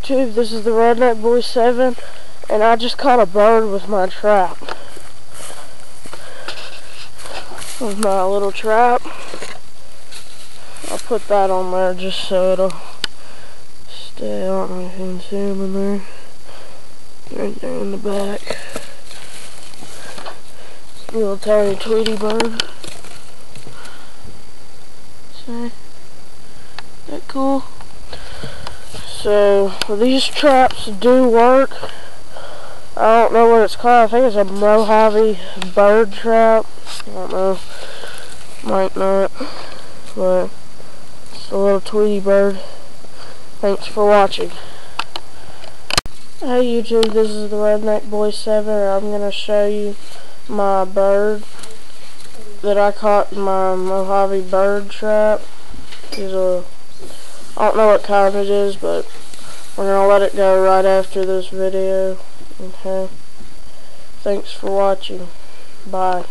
YouTube, this is the Redneck Boy 7, and I just caught a bird with my trap. With my little trap. I'll put that on there just so it'll stay. I don't know if you can see him in there. Right there in the back. Little tiny Tweety bird. See? That cool? So these traps do work. I don't know what it's called. I think it's a Mojave bird trap. I don't know. Might not. But it's a little Tweety bird. Thanks for watching. Hey YouTube, this is the Redneck Boy 7. I'm going to show you my bird that I caught in my Mojave bird trap. I don't know what kind it is, but we're going to let it go right after this video. Okay. Thanks for watching. Bye.